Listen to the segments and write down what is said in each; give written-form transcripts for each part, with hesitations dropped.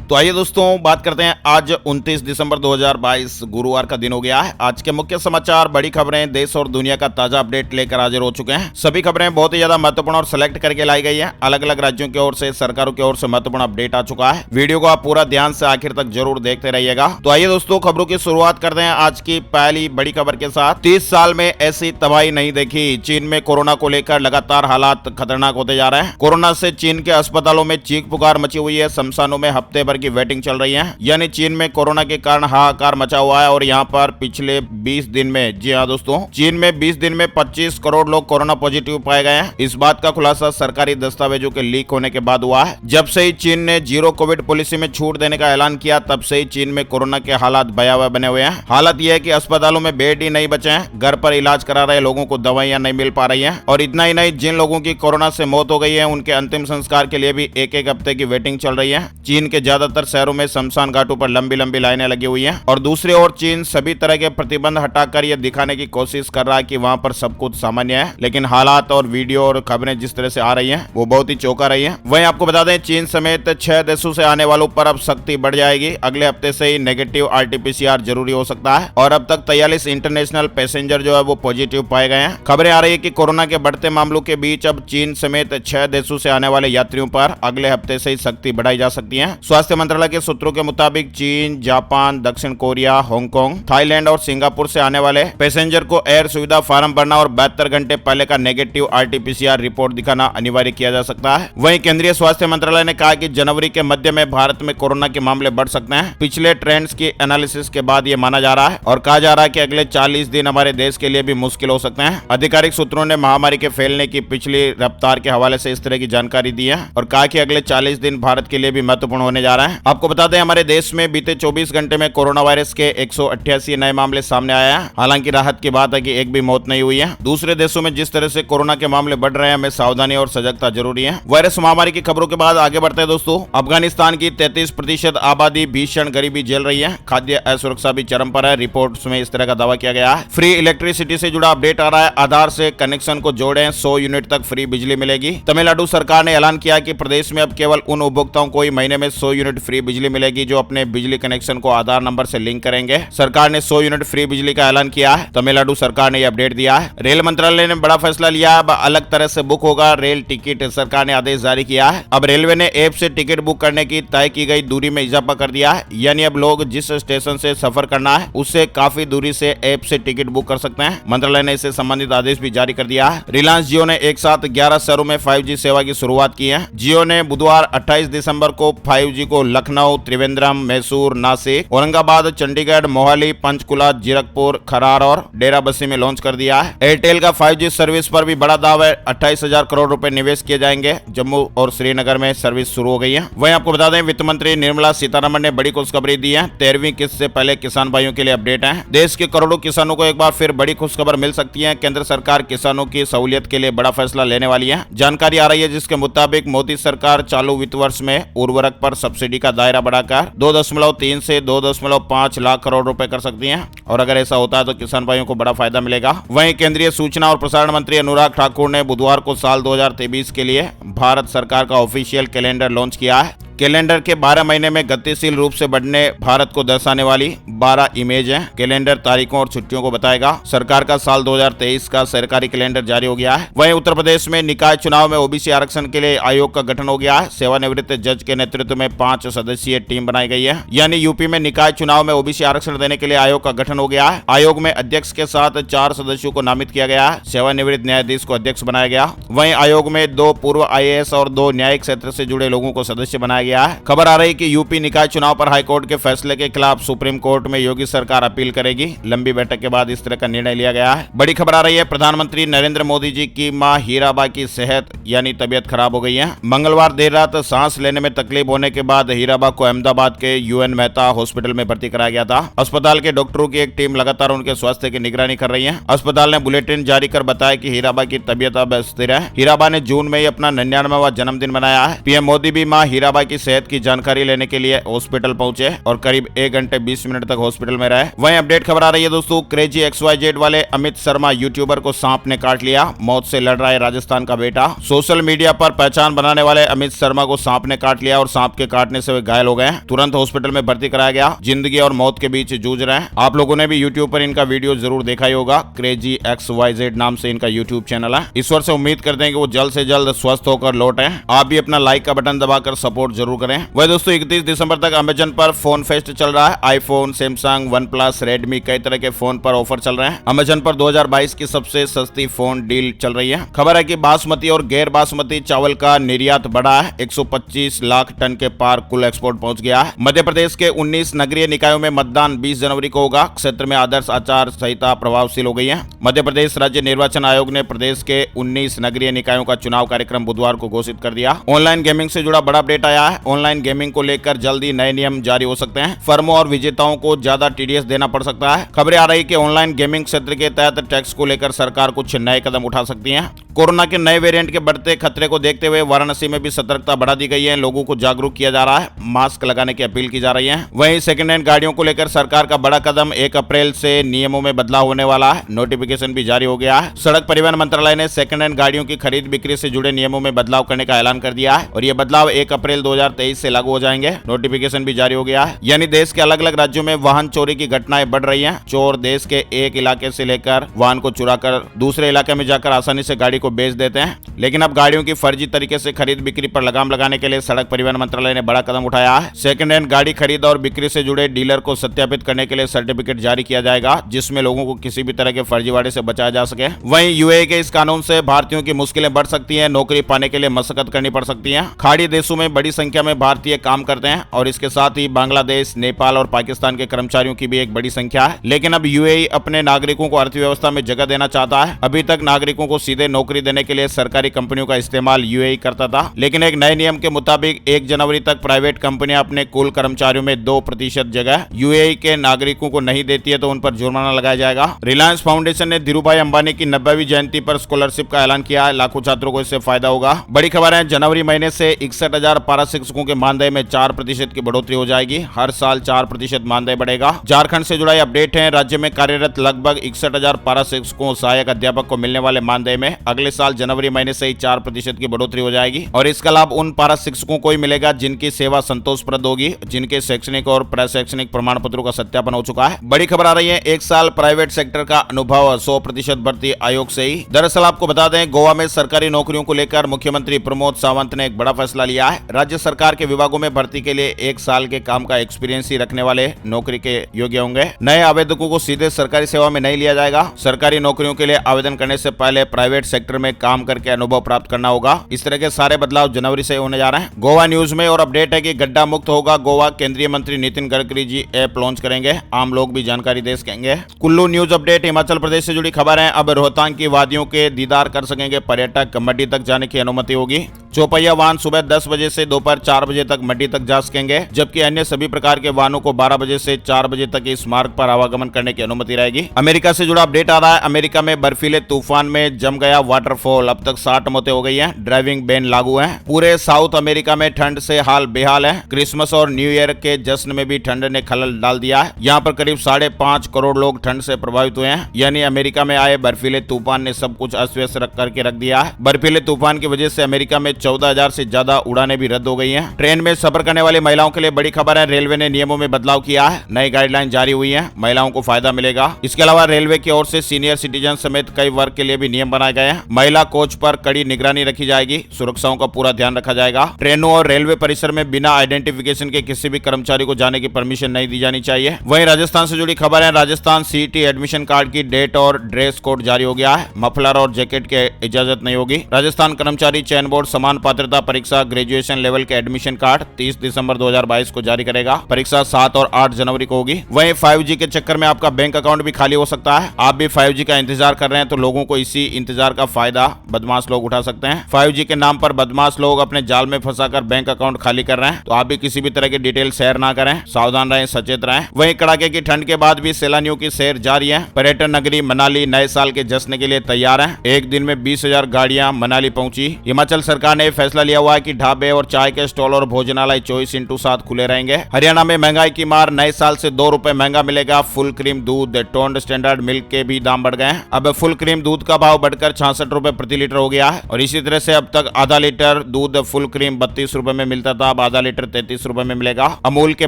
तो आइए दोस्तों बात करते हैं। आज 29 दिसंबर 2022 गुरुवार का दिन हो गया है। आज के मुख्य समाचार, बड़ी खबरें, देश और दुनिया का ताजा अपडेट लेकर हाजिर हो चुके हैं। सभी खबरें बहुत ही ज्यादा महत्वपूर्ण और सिलेक्ट करके लाई गई हैं। अलग अलग राज्यों की ओर से, सरकारों की ओर से महत्वपूर्ण अपडेट आ चुका है। वीडियो को आप पूरा ध्यान से आखिर तक जरूर देखते रहिएगा। तो आइए दोस्तों खबरों की शुरुआत करते हैं आज की पहली बड़ी खबर के साथ। 30 साल में ऐसी तबाही नहीं देखी। चीन में कोरोना को लेकर लगातार हालात खतरनाक होते जा रहे हैं। कोरोना से चीन के अस्पतालों में चीख पुकार मची हुई है। शमशानों में हफ्ते भर की वेटिंग चल रही है। यानी चीन में कोरोना के कारण हाहाकार मचा हुआ है। और यहाँ पर पिछले 20 दिन में, जी हाँ दोस्तों, चीन में 20 दिन में 25 करोड़ लोग कोरोना पॉजिटिव पाए गए हैं। इस बात का खुलासा सरकारी दस्तावेजों के लीक होने के बाद हुआ है। जब से ही चीन ने जीरो कोविड पॉलिसी में छूट देने का ऐलान किया, तब से ही चीन में कोरोना के हालात भयावह बने हुए हैं। हालत यह है कि अस्पतालों में बेड ही नहीं बचे हैं। घर पर इलाज करा रहे लोगों को दवाइयां नहीं मिल पा रही हैं। और इतना ही नहीं, जिन लोगों की कोरोना से मौत हो गई है, उनके अंतिम संस्कार के लिए भी एक एक हफ्ते की वेटिंग चल रही है। चीन के ज्यादातर शहरों में शमशान घाटों पर लंबी लंबी लाइनें लगी हुई हैं। और दूसरी ओर चीन सभी तरह के प्रतिबंध हटाकर यह दिखाने की कोशिश कर रहा है कि वहां पर सब कुछ सामान्य है। लेकिन हालात और वीडियो और खबरें जिस तरह से आ रही हैं, वो बहुत ही चौंका रही हैं। वहीं आपको बता दें, चीन समेत 6 देशों से आने वालों पर अब सख्ती बढ़ जाएगी। अगले हफ्ते से ही नेगेटिव RT-PCR जरूरी हो सकता है। और अब तक 43 इंटरनेशनल पैसेंजर जो है वो पॉजिटिव पाए गए हैं। खबरें आ रही है कि कोरोना के बढ़ते मामलों के बीच अब चीन समेत 6 देशों से आने वाले यात्रियों पर अगले हफ्ते से ही सख्ती बढ़ाई जा सकती है। स्वास्थ्य मंत्रालय के सूत्रों के मुताबिक चीन, जापान, दक्षिण कोरिया, हांगकांग, थाईलैंड और सिंगापुर से आने वाले पैसेंजर को एयर सुविधा फॉर्म भरना और 72 घंटे पहले का नेगेटिव RT-PCR रिपोर्ट दिखाना अनिवार्य किया जा सकता है। वहीं केंद्रीय स्वास्थ्य मंत्रालय ने कहा कि जनवरी के मध्य में भारत में कोरोना के मामले बढ़ सकते हैं। पिछले ट्रेंड्स की एनालिसिस के बाद ये माना जा रहा है और कहा जा रहा है कि अगले 40 दिन हमारे देश के लिए भी मुश्किल हो सकते हैं। आधिकारिक सूत्रों ने महामारी के फैलने की पिछली रफ्तार के हवाले से इस तरह की जानकारी दी है और कहा कि अगले 40 दिन भारत के लिए भी महत्वपूर्ण होने जा रहा है। आपको बता दें, हमारे देश में बीते 24 घंटे में कोरोना वायरस के 188 नए मामले सामने आए हैं। हालांकि राहत की बात है कि एक भी मौत नहीं हुई है। दूसरे देशों में जिस तरह से कोरोना के मामले बढ़ रहे हैं, हमें सावधानी और सजगता जरूरी है। वायरस महामारी की खबरों के बाद आगे बढ़ते हैं दोस्तों। अफगानिस्तान की 33% आबादी भीषण गरीबी झेल रही है। खाद्य असुरक्षा भी चरम पर है। रिपोर्ट्स में इस तरह का दावा किया गया है। फ्री इलेक्ट्रिसिटी से जुड़ा अपडेट आ रहा है। आधार से कनेक्शन को जोड़ें, 100 यूनिट तक फ्री बिजली मिलेगी। तमिलनाडु सरकार ने ऐलान किया कि प्रदेश में अब केवल उन उपभोक्ताओं को ही महीने में 100 यूनिट फ्री बिजली मिलेगी जो अपने बिजली कनेक्शन को आधार नंबर से लिंक करेंगे। सरकार ने 100 यूनिट फ्री बिजली का ऐलान किया है। तमिलनाडु सरकार ने यह अपडेट दिया है। रेल मंत्रालय ने बड़ा फैसला लिया। अब अलग तरह से बुक होगा रेल टिकट। सरकार ने आदेश जारी किया है। अब रेलवे ने ऐप से टिकट बुक करने की तय की गई दूरी में इजाफा कर दिया है। यानी अब लोग जिस स्टेशन से सफर करना है, उससे काफी दूरी से ऐप से टिकट बुक कर सकते हैं। मंत्रालय ने इससे संबंधित आदेश भी जारी कर दिया है। रिलायंस जियो ने एक साथ 11 शहरों में 5G सेवा की शुरुआत की है। जियो ने बुधवार 28 दिसंबर को 5G को लखनऊ, त्रिवेंद्रम, मैसूर, नासिक, औरंगाबाद, चंडीगढ़, मोहाली, पंचकुला, जीरकपुर, खरार और डेराबस्सी में लॉन्च कर दिया है। एयरटेल का 5G सर्विस पर भी बड़ा दावा है। 28,000 करोड़ रुपए निवेश किए जाएंगे। जम्मू और श्रीनगर में सर्विस शुरू हो गई है। वहीं आपको बता दें, वित्त मंत्री निर्मला सीतारमण ने बड़ी खुशखबरी दी है। 13वीं किस्त से पहले किसान भाइयों के लिए अपडेट है। देश के करोड़ों किसानों को एक बार फिर बड़ी खुशखबर मिल सकती है। केंद्र सरकार किसानों की सहूलियत के लिए बड़ा फैसला लेने वाली है। जानकारी आ रही है जिसके मुताबिक मोदी सरकार चालू वित्त वर्ष में उर्वरक पर सब्सिडी का दायरा बढ़ाकर 2.3 से 2.5 लाख करोड़ रुपए कर सकती है। और अगर ऐसा होता है तो किसान भाइयों को बड़ा फायदा मिलेगा। वहीं केंद्रीय सूचना और प्रसारण मंत्री अनुराग ठाकुर ने बुधवार को साल 2023 के लिए भारत सरकार का ऑफिशियल कैलेंडर लॉन्च किया है। कैलेंडर के 12 महीने में गतिशील रूप से बढ़ने भारत को दर्शाने वाली 12 इमेज हैं। कैलेंडर तारीखों और छुट्टियों को बताएगा। सरकार का साल 2023 का सरकारी कैलेंडर जारी हो गया है। वहीं उत्तर प्रदेश में निकाय चुनाव में OBC आरक्षण के लिए आयोग का गठन हो गया है। सेवानिवृत्त जज के नेतृत्व में 5 सदस्यीय टीम बनाई गई है। यानी यूपी में निकाय चुनाव में OBC आरक्षण देने के लिए आयोग का गठन हो गया है। आयोग में अध्यक्ष के साथ 4 सदस्यों को नामित किया गया है। सेवानिवृत्त न्यायाधीश को अध्यक्ष बनाया गया। वहीं आयोग में 2 पूर्व IAS और 2 न्यायिक क्षेत्र से जुड़े लोगों को सदस्य बनाया गया है। खबर आ रही कि यूपी निकाय चुनाव पर हाईकोर्ट के फैसले के खिलाफ सुप्रीम कोर्ट में योगी सरकार अपील करेगी। लंबी बैठक के बाद इस तरह का निर्णय लिया गया है। बड़ी खबर आ रही है, प्रधानमंत्री नरेंद्र मोदी जी की मां हीराबा की सेहत यानी तबीयत खराब हो गई है। मंगलवार देर रात सांस लेने में तकलीफ होने के बाद हीराबा को अहमदाबाद के UN मेहता हॉस्पिटल में भर्ती कराया गया था। अस्पताल के डॉक्टरों की एक टीम लगातार उनके स्वास्थ्य की निगरानी कर रही है। अस्पताल ने बुलेटिन जारी कर बताया कि हीराबा की तबीयत अब स्थिर है। हीराबा ने जून में ही अपना 99वां जन्मदिन मनाया है। PM मोदी भी मां हीराबा की की सेहत की जानकारी लेने के लिए हॉस्पिटल पहुंचे और करीब 1 घंटे 20 मिनट तक हॉस्पिटल में रहे। वहीं अपडेट खबर आ रही है दोस्तों, क्रेजी XYZ वाले अमित शर्मा यूट्यूबर को सांप ने काट लिया, मौत से लड़ रहा है राजस्थान का बेटा। सोशल मीडिया पर पहचान बनाने वाले अमित शर्मा को सांप ने काट लिया और सांप के काटने से वे घायल हो गए। तुरंत हॉस्पिटल में भर्ती कराया गया। जिंदगी और मौत के बीच जूझ रहे हैं। आप लोगों ने भी यूट्यूब पर इनका वीडियो जरूर देखा ही होगा। क्रेजी XYZ नाम से इनका यूट्यूब चैनल है। ईश्वर से उम्मीद करते हैं कि वो जल्द से जल्द स्वस्थ होकर लौटे। आप भी अपना लाइक का बटन दबाकर सपोर्ट जरूर करें। वह दोस्तों 31 दिसंबर तक अमेजन पर फोन फेस्ट चल रहा है। IPhone, Samsung, one plus, Redmi कई तरह के फोन पर ऑफर चल रहे हैं। अमेजन पर 2022 की सबसे सस्ती फोन डील चल रही है। खबर है कि बासमती और गैर बासमती चावल का निर्यात बढ़ा है। 125 लाख टन के पार कुल एक्सपोर्ट पहुंच गया है। मध्य प्रदेश के 19 नगरीय निकायों में मतदान 20 जनवरी को होगा। क्षेत्र में आदर्श आचार संहिता प्रभावशील हो गई है। मध्य प्रदेश राज्य निर्वाचन आयोग ने प्रदेश के 19 नगरीय निकायों का चुनाव कार्यक्रम बुधवार को घोषित कर दिया। ऑनलाइन गेमिंग से जुड़ा बड़ा अपडेट आया है। ऑनलाइन गेमिंग को लेकर जल्दी नए नियम जारी हो सकते हैं। फर्मों और विजेताओं को ज्यादा TDS देना पड़ सकता है। खबरें आ रही कि ऑनलाइन गेमिंग क्षेत्र के तहत टैक्स को लेकर सरकार कुछ नए कदम उठा सकती है। कोरोना के नए वेरिएंट के बढ़ते खतरे को देखते हुए वाराणसी में भी सतर्कता बढ़ा दी गई है। लोगों को जागरूक किया जा रहा है। मास्क लगाने की अपील की जा रही है। वहीं सेकंड हैंड गाड़ियों को लेकर सरकार का बड़ा कदम, 1 अप्रैल से नियमों में बदलाव होने वाला है। नोटिफिकेशन भी जारी हो गया है। सड़क परिवहन मंत्रालय ने सेकंड हैंड गाड़ियों की खरीद बिक्री से जुड़े नियमों में बदलाव करने का ऐलान कर दिया है और ये बदलाव 1 अप्रैल 2023 से लागू हो जाएंगे। नोटिफिकेशन भी जारी हो गया है। यानी देश के अलग अलग राज्यों में वाहन चोरी की घटनाएं बढ़ रही हैं। चोर देश के एक इलाके से लेकर वाहन को चुराकर दूसरे इलाके में जाकर आसानी से गाड़ी को बेच देते हैं। लेकिन अब गाड़ियों की फर्जी तरीके से खरीद बिक्री पर लगाम लगाने के लिए सड़क परिवहन मंत्रालय ने बड़ा कदम उठाया है। सेकंड हैंड गाड़ी खरीद और बिक्री से जुड़े डीलर को सत्यापित करने के लिए सर्टिफिकेट जारी किया जाएगा, जिसमें लोगों को किसी भी तरह के फर्जीवाड़े से बचाया जा सके। वहीं UAE के इस कानून से भारतीयों की मुश्किलें बढ़ सकती हैं। नौकरी पाने के लिए मशक्कत करनी पड़ सकती है। खाड़ी देशों में बड़ी संख्या में भारतीय काम करते हैं और इसके साथ ही बांग्लादेश, नेपाल और पाकिस्तान के कर्मचारियों की भी एक बड़ी संख्या है। लेकिन अब UAE अपने नागरिकों को अर्थव्यवस्था में जगह देना चाहता है। अभी तक नागरिकों को सीधे नौकरी देने के लिए सरकारी कंपनियों का इस्तेमाल UAE करता था, लेकिन एक नए नियम के मुताबिक 1 जनवरी तक प्राइवेट कंपनियां अपने कुल कर्मचारियों में 2% जगह UAE के नागरिकों को नहीं देती है तो उन पर जुर्माना लगाया जाएगा। रिलायंस फाउंडेशन ने धीरूभाई अंबानी की 90वीं जयंती पर स्कॉलरशिप का ऐलान किया है। लाखों छात्रों को इससे फायदा होगा। बड़ी खबर है, जनवरी महीने से 61,000 पारा शिक्षकों के मानदेय में 4% की बढ़ोतरी हो जाएगी। हर साल 4% मानदेय बढ़ेगा। झारखंड से जुड़ा अपडेट है। राज्य में कार्यरत लगभग 61,000 पारा शिक्षकों, सहायक अध्यापक को मिलने वाले मानदेय में अगले साल जनवरी महीने से ही 4% की बढ़ोतरी हो जाएगी और इसका लाभ उन पारा शिक्षकों को ही मिलेगा जिनकी सेवा संतोषप्रद होगी, जिनके शैक्षणिक और प्रशैक्षणिक प्रमाण पत्रों का सत्यापन हो चुका है। बड़ी खबर आ रही है, 1 साल प्राइवेट सेक्टर का अनुभव 100% भर्ती आयोग से ही। दरअसल आपको बता दें, गोवा में सरकारी नौकरियों को लेकर मुख्यमंत्री प्रमोद सावंत ने एक बड़ा फैसला लिया है। राज्य सरकार के विभागों में भर्ती के लिए 1 साल के काम का एक्सपीरियंस ही रखने वाले नौकरी के योग्य होंगे। नए आवेदकों को सीधे सरकारी सेवा में नहीं लिया जाएगा। सरकारी नौकरियों के लिए आवेदन करने से पहले प्राइवेट सेक्टर में काम करके अनुभव प्राप्त करना होगा। इस तरह के सारे बदलाव जनवरी से होने जा रहे हैं। गोवा न्यूज में और अपडेट है कि गड्ढा मुक्त होगा गोवा। केंद्रीय मंत्री नितिन गडकरी जी ऐप लॉन्च करेंगे। आम लोग भी जानकारी दे सकेंगे। कुल्लू न्यूज अपडेट, हिमाचल प्रदेश से जुड़ी खबर है। अब रोहतांग की वादियों के दीदार कर सकेंगे पर्यटक। मड्डी तक जाने की अनुमति होगी। चौपहिया वाहन सुबह 10 बजे से दोपहर 4 बजे तक मड्डी तक जा सकेंगे, जबकि अन्य सभी प्रकार के वाहनों को 12 बजे से 4 बजे तक इस मार्ग पर आवागमन करने की अनुमति रहेगी। अमेरिका से जुड़ा अपडेट आ रहा है। अमेरिका में बर्फीले तूफान में जम गया वाटरफॉल। अब तक 60 मौतें हो गई हैं। ड्राइविंग बैन लागू है। पूरे साउथ अमेरिका में ठंड से हाल बेहाल है। क्रिसमस और न्यू ईयर के जश्न में भी ठंड ने खलल डाल दिया है। यहाँ पर करीब 5.5 करोड़ लोग ठंड से प्रभावित हुए हैं। यानी अमेरिका में आए बर्फीले तूफान ने सब कुछ अस्त व्यस्त करके रख दिया है। बर्फीले तूफान की वजह से अमेरिका में 14,000 से ज्यादा उड़ानें भी रद्द हो गई हैं। ट्रेन में सफर करने वाली महिलाओं के लिए बड़ी खबर है। रेलवे ने नियमों में बदलाव किया है। नई गाइडलाइन जारी हुई है। महिलाओं को फायदा मिलेगा। इसके अलावा रेलवे की ओर से सीनियर सिटीजन समेत कई वर्ग के लिए भी नियम बनाए गए हैं। महिला कोच पर कड़ी निगरानी रखी जाएगी। सुरक्षाओं का पूरा ध्यान रखा जाएगा। ट्रेनों और रेलवे परिसर में बिना आइडेंटिफिकेशन के किसी भी कर्मचारी को जाने की परमिशन नहीं दी जानी चाहिए। वहीं राजस्थान से जुड़ी खबर है। राजस्थान CET एडमिशन कार्ड की डेट और ड्रेस कोड जारी हो गया है। मफलर और जैकेट की इजाजत नहीं होगी। राजस्थान कर्मचारी चयन बोर्ड समान पात्रता परीक्षा ग्रेजुएशन लेवल के एडमिशन कार्ड 30 दिसंबर 2022 को जारी करेगा। परीक्षा 7 और 8 जनवरी को होगी। वहीं 5G के चक्कर में आपका बैंक अकाउंट भी खाली हो सकता है। आप भी 5G का इंतजार कर रहे हैं तो लोगों को इसी इंतजार का फायदा बदमाश लोग उठा सकते हैं। 5G के नाम पर बदमाश लोग अपने जाल में फंसाकर बैंक अकाउंट खाली कर रहे हैं, तो आप भी किसी भी तरह की डिटेल शेयर ना करें। सावधान रहें, सचेत रहें। वहीं कड़ाके की ठंड के बाद भी सैलानियों की सैर जारी है। पर्यटन नगरी मनाली नए साल के जश्न के लिए तैयार है। एक दिन में 20,000 गाड़ियां मनाली पहुंची। हिमाचल सरकार ने फैसला लिया हुआ है कि ढाबे और चाय के के स्टॉल और भोजनालय 24/7 खुले रहेंगे। हरियाणा में महंगाई की मार, नए साल से 2 रुपए महंगा मिलेगा फुल क्रीम दूध। टोंड स्टैंडर्ड मिल्क के भी दाम बढ़ गए हैं। अब फुल क्रीम दूध का भाव बढ़कर 66 रुपए प्रति लीटर हो गया है। और इसी तरह से अब तक आधा लीटर दूध फुल क्रीम 32 रुपए में मिलता था, अब आधा लीटर 33 रुपए में मिलेगा। अमूल के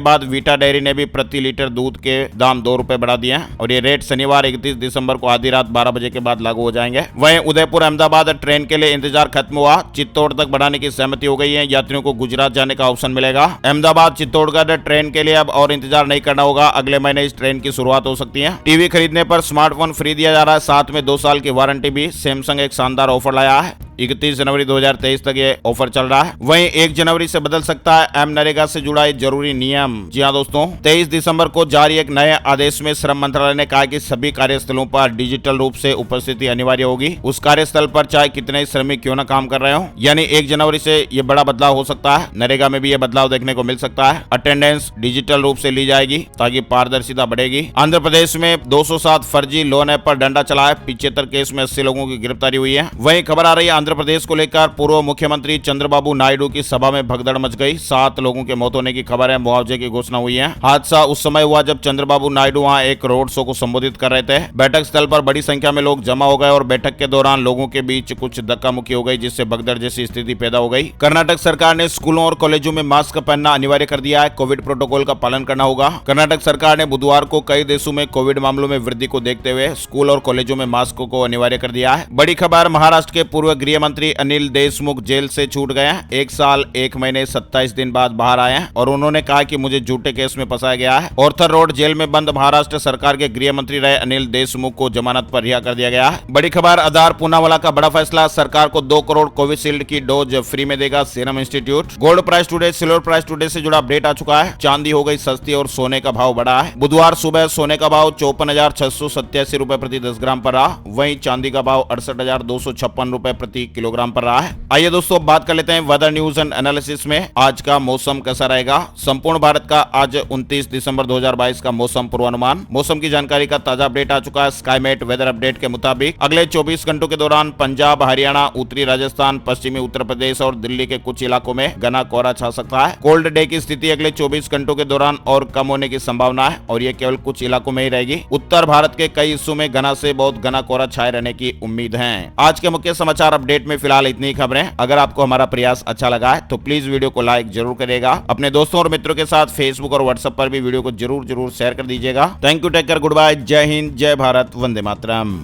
बाद वीटा डेयरी ने भी प्रति लीटर दूध के दाम 2 रुपए बढ़ा दिए हैं और ये रेट शनिवार 31 दिसंबर को आधी रात 12 बजे के बाद लागू हो जाएंगे। वहीं उदयपुर अहमदाबाद ट्रेन के लिए इंतजार खत्म हुआ, चित्तौड़ तक बढ़ाने की सहमति हो गई है। यात्रियों को गुजरात जाने का ऑप्शन मिलेगा। अहमदाबाद चित्तौड़गढ़ ट्रेन के लिए अब और इंतजार नहीं करना होगा, अगले महीने इस ट्रेन की शुरुआत हो सकती है। टीवी खरीदने पर स्मार्टफोन फ्री दिया जा रहा है, साथ में 2 साल की वारंटी भी। सैमसंग एक शानदार ऑफर लाया है, 31 जनवरी 2023 तक ये ऑफर चल रहा है। वहीं 1 जनवरी से बदल सकता है एम नरेगा से जुड़ा एक जरूरी नियम। जी हां दोस्तों, 23 दिसंबर को जारी एक नए आदेश में श्रम मंत्रालय ने कहा कि सभी कार्यस्थलों पर डिजिटल रूप से उपस्थिति अनिवार्य होगी, उस कार्यस्थल पर चाहे कितने श्रमिक क्यों न काम कर रहे हो। यानी 1 जनवरी से ये बड़ा बदलाव हो सकता है। नरेगा में भी ये बदलाव देखने को मिल सकता है। अटेंडेंस डिजिटल रूप से ली जाएगी ताकि पारदर्शिता बढ़ेगी। आंध्र प्रदेश में 207 फर्जी लोन ऐप पर डंडा चला है, 75 केस में 80 लोगों की गिरफ्तारी हुई है। वहीं खबर आ रही है आंध्र प्रदेश को लेकर पूर्व मुख्यमंत्री चंद्रबाबू नायडू की सभा में भगदड़ मच गई, 7 लोगों के मौत होने की खबर है, मुआवजे की घोषणा हुई है। हादसा उस समय हुआ जब चंद्रबाबू नायडू वहां एक रोड शो को संबोधित कर रहे थे। बैठक स्थल पर बड़ी संख्या में लोग जमा हो गए और बैठक के दौरान लोगों के बीच कुछ धक्का मुक्की हो गई, जिससे भगदड़ जैसी स्थिति पैदा हो गई। कर्नाटक सरकार ने स्कूलों और कॉलेजों में मास्क पहनना अनिवार्य कर दिया है, कोविड प्रोटोकॉल का पालन करना होगा। कर्नाटक सरकार ने बुधवार को कई देशों में कोविड मामलों में वृद्धि को देखते हुए स्कूल और कॉलेजों में मास्क को अनिवार्य कर दिया है। बड़ी खबर, महाराष्ट्र के पूर्व गृह मंत्री अनिल देशमुख जेल से छूट गए हैं। 1 साल 1 महीने 27 दिन बाद बाहर आए हैं और उन्होंने कहा कि मुझे झूठे केस में फंसाया गया है। ऑर्थर रोड जेल में बंद महाराष्ट्र सरकार के गृह मंत्री रहे अनिल देशमुख को जमानत पर रिहा कर दिया गया है। बड़ी खबर, आधार पूनावाला का बड़ा फैसला, सरकार को 2 करोड़ कोविशील्ड की डोज फ्री में देगा serum institute. Gold price today, silver price today से जुड़ा अपडेट आ चुका है। चांदी हो गई सस्ती और सोने का भाव बढ़ा है। बुधवार सुबह सोने का भाव 54,687 रुपए प्रति 10 ग्राम पर रहा, वहीं चांदी का भाव 68,256 रुपए प्रति किलोग्राम पर रहा है। आइए दोस्तों बात कर लेते हैं वेदर न्यूज एंड एनालिसिस में आज का मौसम कैसा रहेगा। संपूर्ण भारत का आज 29 दिसंबर 2022 का मौसम पूर्वानुमान। मौसम की जानकारी का ताजा अपडेट आ चुका है। स्काईमेट वेदर अपडेट के मुताबिक अगले 24 घंटों के दौरान पंजाब, हरियाणा, उत्तरी राजस्थान, पश्चिमी उत्तर प्रदेश और दिल्ली के कुछ इलाकों में घना कोहरा छा सकता है। कोल्ड डे की स्थिति अगले 24 घंटों के दौरान और कम होने की संभावना है और ये केवल कुछ इलाकों में ही रहेगी। उत्तर भारत के कई हिस्सों में घना से बहुत घना कोहरा छाए रहने की उम्मीद है। आज के मुख्य समाचार अपडेट में फिलहाल इतनी खबरें। अगर आपको हमारा प्रयास अच्छा लगा है तो प्लीज वीडियो को लाइक जरूर करिएगा। अपने दोस्तों और मित्रों के साथ फेसबुक और व्हाट्सएप पर भी वीडियो को जरूर शेयर कर दीजिएगा। Thank you, take care, goodbye, जय हिंद, जय भारत, वंदे मातरम।